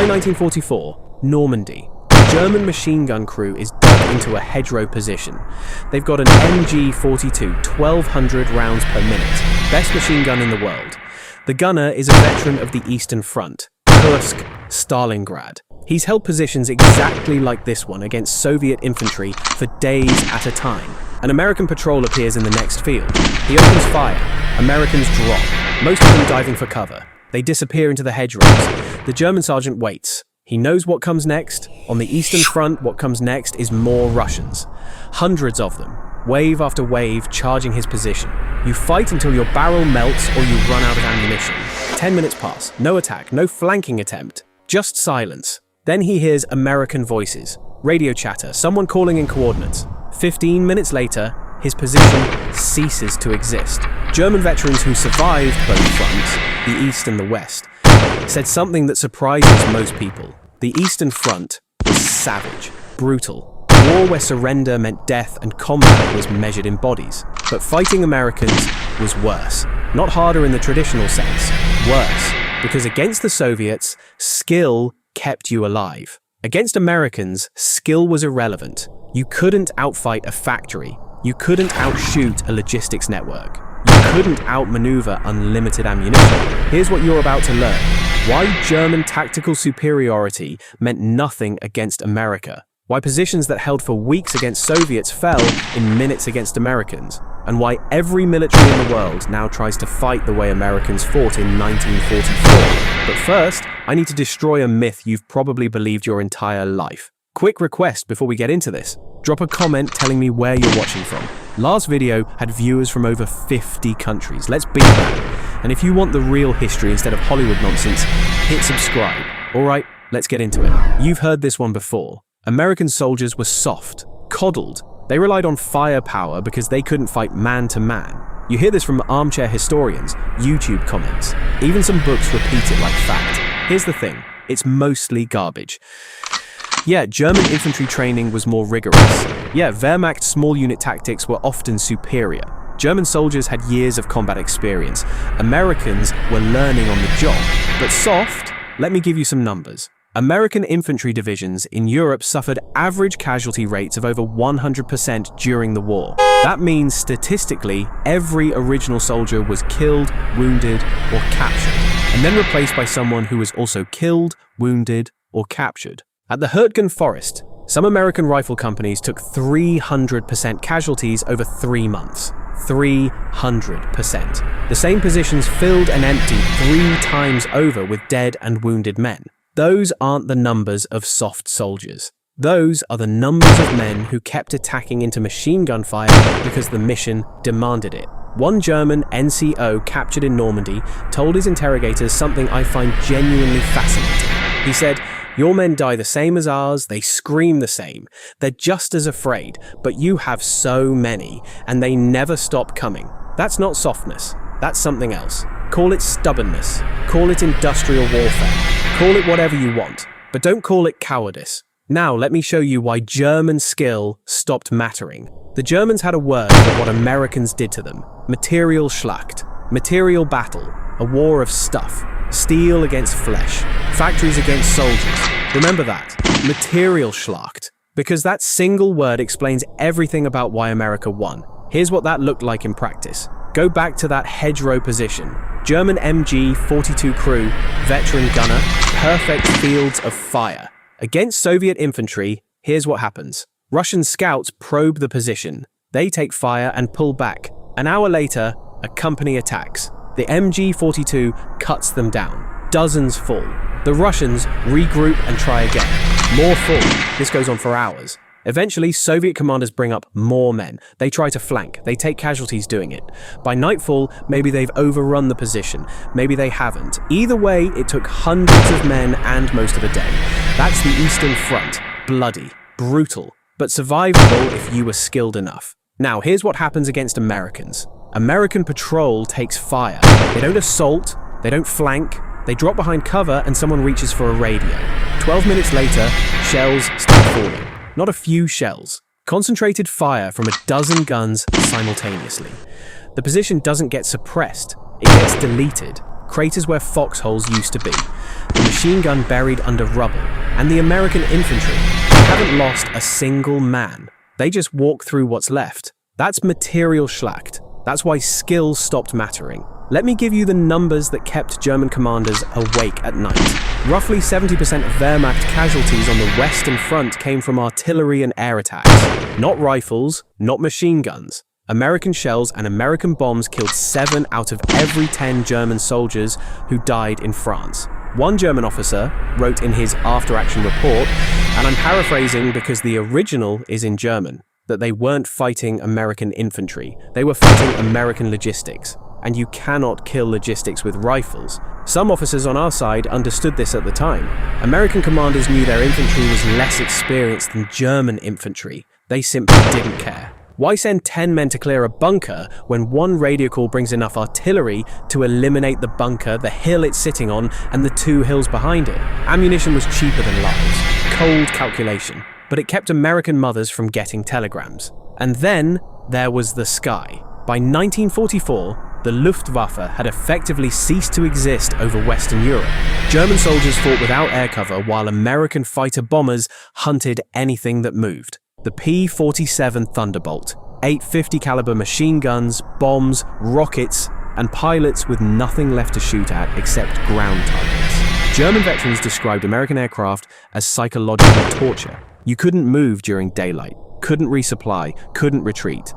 July 1944, Normandy. The German machine gun crew is dug into a hedgerow position. They've got an MG-42, 1,200 rounds per minute, best machine gun in the world. The gunner is a veteran of the Eastern Front, Kursk, Stalingrad. He's held positions exactly like this one against Soviet infantry for days at a time. An American patrol appears in the next field. He opens fire. Americans drop, most of them diving for cover. They disappear into the hedgerows. The German sergeant waits. He knows what comes next. On the Eastern Front, what comes next is more Russians. Hundreds of them, wave after wave, charging his position. You fight until your barrel melts or you run out of ammunition. 10 minutes pass. No attack, no flanking attempt. Just silence. Then he hears American voices. Radio chatter, someone calling in coordinates. 15 minutes later, his position ceases to exist. German veterans who survived both fronts, the East and the West, said something that surprises most people. The Eastern Front was savage, brutal. A war where surrender meant death and combat was measured in bodies. But fighting Americans was worse. Not harder in the traditional sense, worse. Because against the Soviets, skill kept you alive. Against Americans, skill was irrelevant. You couldn't outfight a factory. You couldn't outshoot a logistics network. You couldn't outmaneuver unlimited ammunition. Here's what you're about to learn. Why German tactical superiority meant nothing against America. Why positions that held for weeks against Soviets fell in minutes against Americans. And why every military in the world now tries to fight the way Americans fought in 1944. But first, I need to destroy a myth you've probably believed your entire life. Quick request before we get into this. Drop a comment telling me where you're watching from. Last video had viewers from over 50 countries. Let's beat that. And if you want the real history instead of Hollywood nonsense, hit subscribe. Alright, let's get into it. You've heard this one before. American soldiers were soft, coddled. They relied on firepower because they couldn't fight man to man. You hear this from armchair historians, YouTube comments. Even some books repeat it like fact. Here's the thing, it's mostly garbage. Yeah, German infantry training was more rigorous. Yeah, Wehrmacht small unit tactics were often superior. German soldiers had years of combat experience. Americans were learning on the job. But soft? Let me give you some numbers. American infantry divisions in Europe suffered average casualty rates of over 100% during the war. That means statistically, every original soldier was killed, wounded, or captured, and then replaced by someone who was also killed, wounded, or captured. At the Heydte Forest, some American rifle companies took 300% casualties over 3 months. 300%. The same positions filled and emptied 3 times over with dead and wounded men. Those aren't the numbers of soft soldiers. Those are the numbers of men who kept attacking into machine gun fire because the mission demanded it. One German NCO captured in Normandy told his interrogators something I find genuinely fascinating. He said, "Your men die the same as ours, they scream the same. They're just as afraid, but you have so many, and they never stop coming. That's not softness, that's something else. Call it stubbornness, call it industrial warfare, call it whatever you want, but don't call it cowardice." Now let me show you why German skill stopped mattering. The Germans had a word for what Americans did to them. Material Schlacht, material battle, a war of stuff. Steel against flesh, factories against soldiers. Remember that, Material Schlacht, because that single word explains everything about why America won. Here's what that looked like in practice. Go back to that hedgerow position. German MG-42 crew, veteran gunner, perfect fields of fire. Against Soviet infantry, here's what happens. Russian scouts probe the position. They take fire and pull back. An hour later, a company attacks. The MG-42 cuts them down. Dozens fall. The Russians regroup and try again. More fall. This goes on for hours. Eventually, Soviet commanders bring up more men. They try to flank. They take casualties doing it. By nightfall, maybe they've overrun the position. Maybe they haven't. Either way, it took hundreds of men and most of a day. That's the Eastern Front. Bloody, brutal, but survivable if you were skilled enough. Now, here's what happens against Americans. American patrol takes fire. They don't assault, they don't flank, they drop behind cover and someone reaches for a radio. 12 minutes later, shells start falling. Not a few shells. Concentrated fire from a dozen guns simultaneously. The position doesn't get suppressed, it gets deleted. craters where foxholes used to be, the machine gun buried under rubble, and the American infantry haven't lost a single man. They just walk through what's left. That's material Schlacht. That's why skills stopped mattering. Let me give you the numbers that kept German commanders awake at night. Roughly 70% of Wehrmacht casualties on the Western Front came from artillery and air attacks. Not rifles, not machine guns. American shells and American bombs killed 7 out of every 10 German soldiers who died in France. One German officer wrote in his after-action report, and I'm paraphrasing because the original is in German, that they weren't fighting American infantry, they were fighting American logistics. And you cannot kill logistics with rifles. Some officers on our side understood this at the time. American commanders knew their infantry was less experienced than German infantry. They simply didn't care. Why send 10 men to clear a bunker when one radio call brings enough artillery to eliminate the bunker, the hill it's sitting on, and the 2 hills behind it? Ammunition was cheaper than lives. Cold calculation. But it kept American mothers from getting telegrams. And then there was the sky. By 1944, the Luftwaffe had effectively ceased to exist over Western Europe. German soldiers fought without air cover while American fighter bombers hunted anything that moved. The P-47 Thunderbolt, 850 caliber machine guns, bombs, rockets, and pilots with nothing left to shoot at except ground targets. German veterans described American aircraft as psychological torture. You couldn't move during daylight, couldn't resupply, couldn't retreat.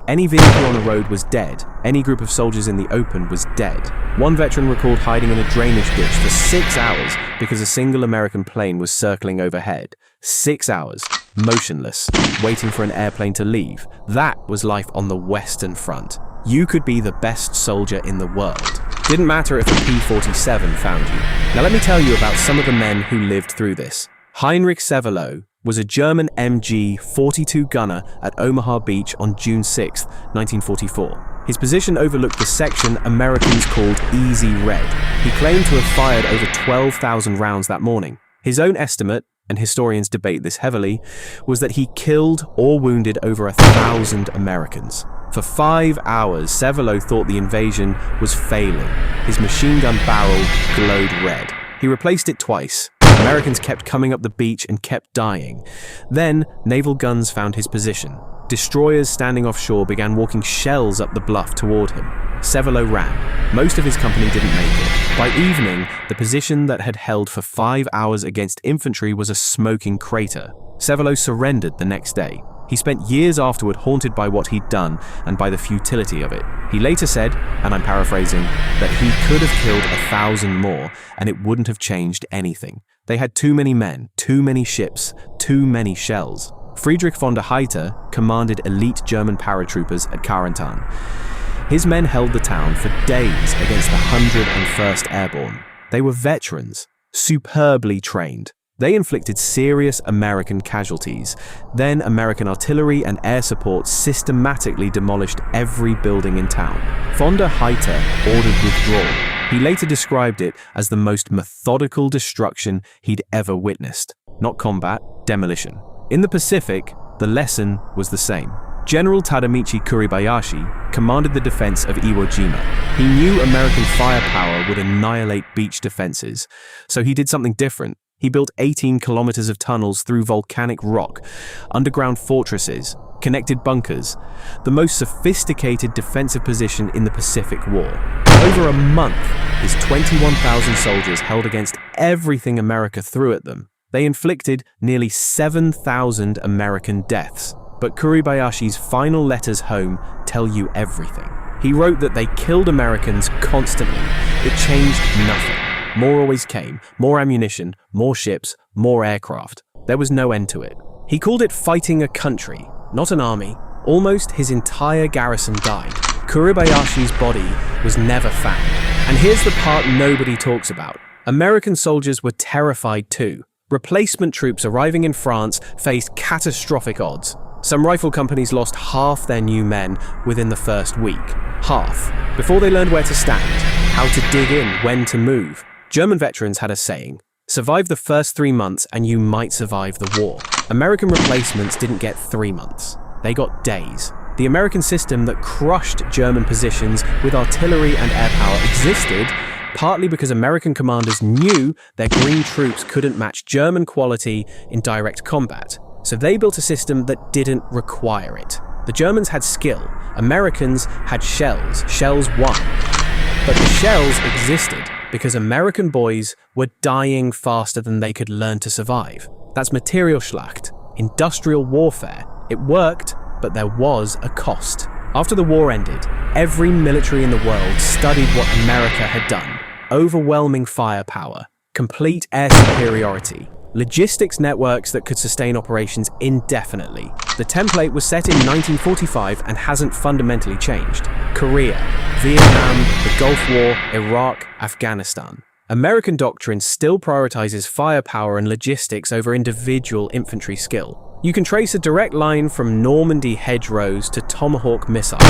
Any vehicle on the road was dead. Any group of soldiers in the open was dead. One veteran recalled hiding in a drainage ditch for 6 hours because a single American plane was circling overhead. 6 hours, motionless, waiting for an airplane to leave. That was life on the Western Front. You could be the best soldier in the world. Didn't matter if a P-47 found you. Now let me tell you about some of the men who lived through this. Heinrich Severloh was a German MG-42 gunner at Omaha Beach on June 6, 1944. His position overlooked the section Americans called Easy Red. He claimed to have fired over 12,000 rounds that morning. His own estimate, and historians debate this heavily, was that he killed or wounded over 1,000 Americans. For 5 hours, Severloh thought the invasion was failing. His machine gun barrel glowed red. He replaced it twice. Americans kept coming up the beach and kept dying. Then, naval guns found his position. Destroyers standing offshore began walking shells up the bluff toward him. Severloh ran. Most of his company didn't make it. By evening, the position that had held for 5 hours against infantry was a smoking crater. Severloh surrendered the next day. He spent years afterward haunted by what he'd done and by the futility of it. He later said, and I'm paraphrasing, that he could have killed 1,000 more and it wouldn't have changed anything. They had too many men, too many ships, too many shells. Friedrich von der Heydte commanded elite German paratroopers at Carentan. His men held the town for days against the 101st Airborne. They were veterans, superbly trained. They inflicted serious American casualties. Then American artillery and air support systematically demolished every building in town. Von der Heydte ordered withdrawal. He later described it as the most methodical destruction he'd ever witnessed. Not combat, demolition. In the Pacific, the lesson was the same. General Kuribayashi commanded the defense of Iwo Jima. He knew American firepower would annihilate beach defenses, so he did something different. He built 18 kilometers of tunnels through volcanic rock, underground fortresses, connected bunkers, the most sophisticated defensive position in the Pacific War. Over a month, his 21,000 soldiers held against everything America threw at them. They inflicted nearly 7,000 American deaths. But Kuribayashi's final letters home tell you everything. He wrote that they killed Americans constantly. It changed nothing. More always came, more ammunition, more ships, more aircraft. There was no end to it. He called it fighting a country, not an army. Almost his entire garrison died. Kuribayashi's body was never found. And here's the part nobody talks about. American soldiers were terrified too. Replacement troops arriving in France faced catastrophic odds. Some rifle companies lost half their new men within the first week. Half. Before they learned where to stand, how to dig in, when to move. German veterans had a saying, survive the first 3 months and you might survive the war. American replacements didn't get 3 months. They got days. The American system that crushed German positions with artillery and air power existed, partly because American commanders knew their green troops couldn't match German quality in direct combat, so they built a system that didn't require it. The Germans had skill, Americans had shells. Shells won. But the shells existed because American boys were dying faster than they could learn to survive. That's Materialschlacht, industrial warfare. It worked, but there was a cost. After the war ended, every military in the world studied what America had done. Overwhelming firepower, complete air superiority, logistics networks that could sustain operations indefinitely. The template was set in 1945 and hasn't fundamentally changed. Korea, Vietnam, the Gulf War, Iraq, Afghanistan. American doctrine still prioritizes firepower and logistics over individual infantry skill. You can trace a direct line from Normandy hedgerows to Tomahawk missiles.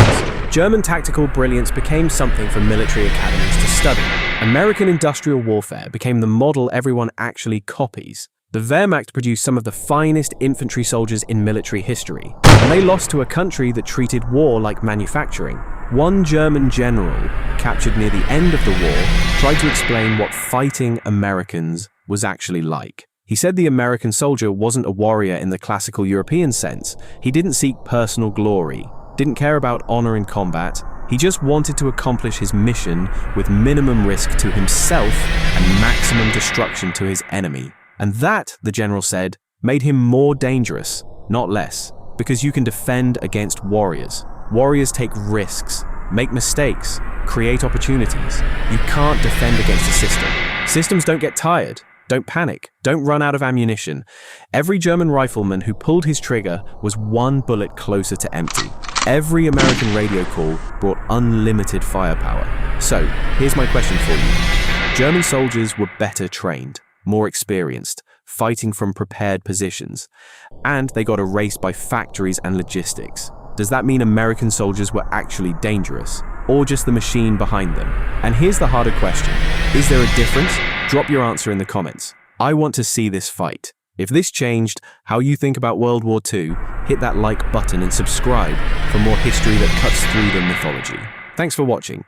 German tactical brilliance became something for military academies to study. American industrial warfare became the model everyone actually copies. The Wehrmacht produced some of the finest infantry soldiers in military history, and they lost to a country that treated war like manufacturing. One German general, captured near the end of the war, tried to explain what fighting Americans was actually like. He said the American soldier wasn't a warrior in the classical European sense. He didn't seek personal glory, didn't care about honor in combat. He just wanted to accomplish his mission with minimum risk to himself and maximum destruction to his enemy. And that, the general said, made him more dangerous, not less, because you can defend against warriors. Warriors take risks, make mistakes, create opportunities. You can't defend against a system. Systems don't get tired. Don't panic. Don't run out of ammunition. Every German rifleman who pulled his trigger was one bullet closer to empty. Every American radio call brought unlimited firepower. So, here's my question for you. German soldiers were better trained, more experienced, fighting from prepared positions, and they got erased by factories and logistics. Does that mean American soldiers were actually dangerous, or just the machine behind them? And here's the harder question. Is there a difference? Drop your answer in the comments. I want to see this fight. If this changed how you think about World War II, hit that like button and subscribe for more history that cuts through the mythology. Thanks for watching.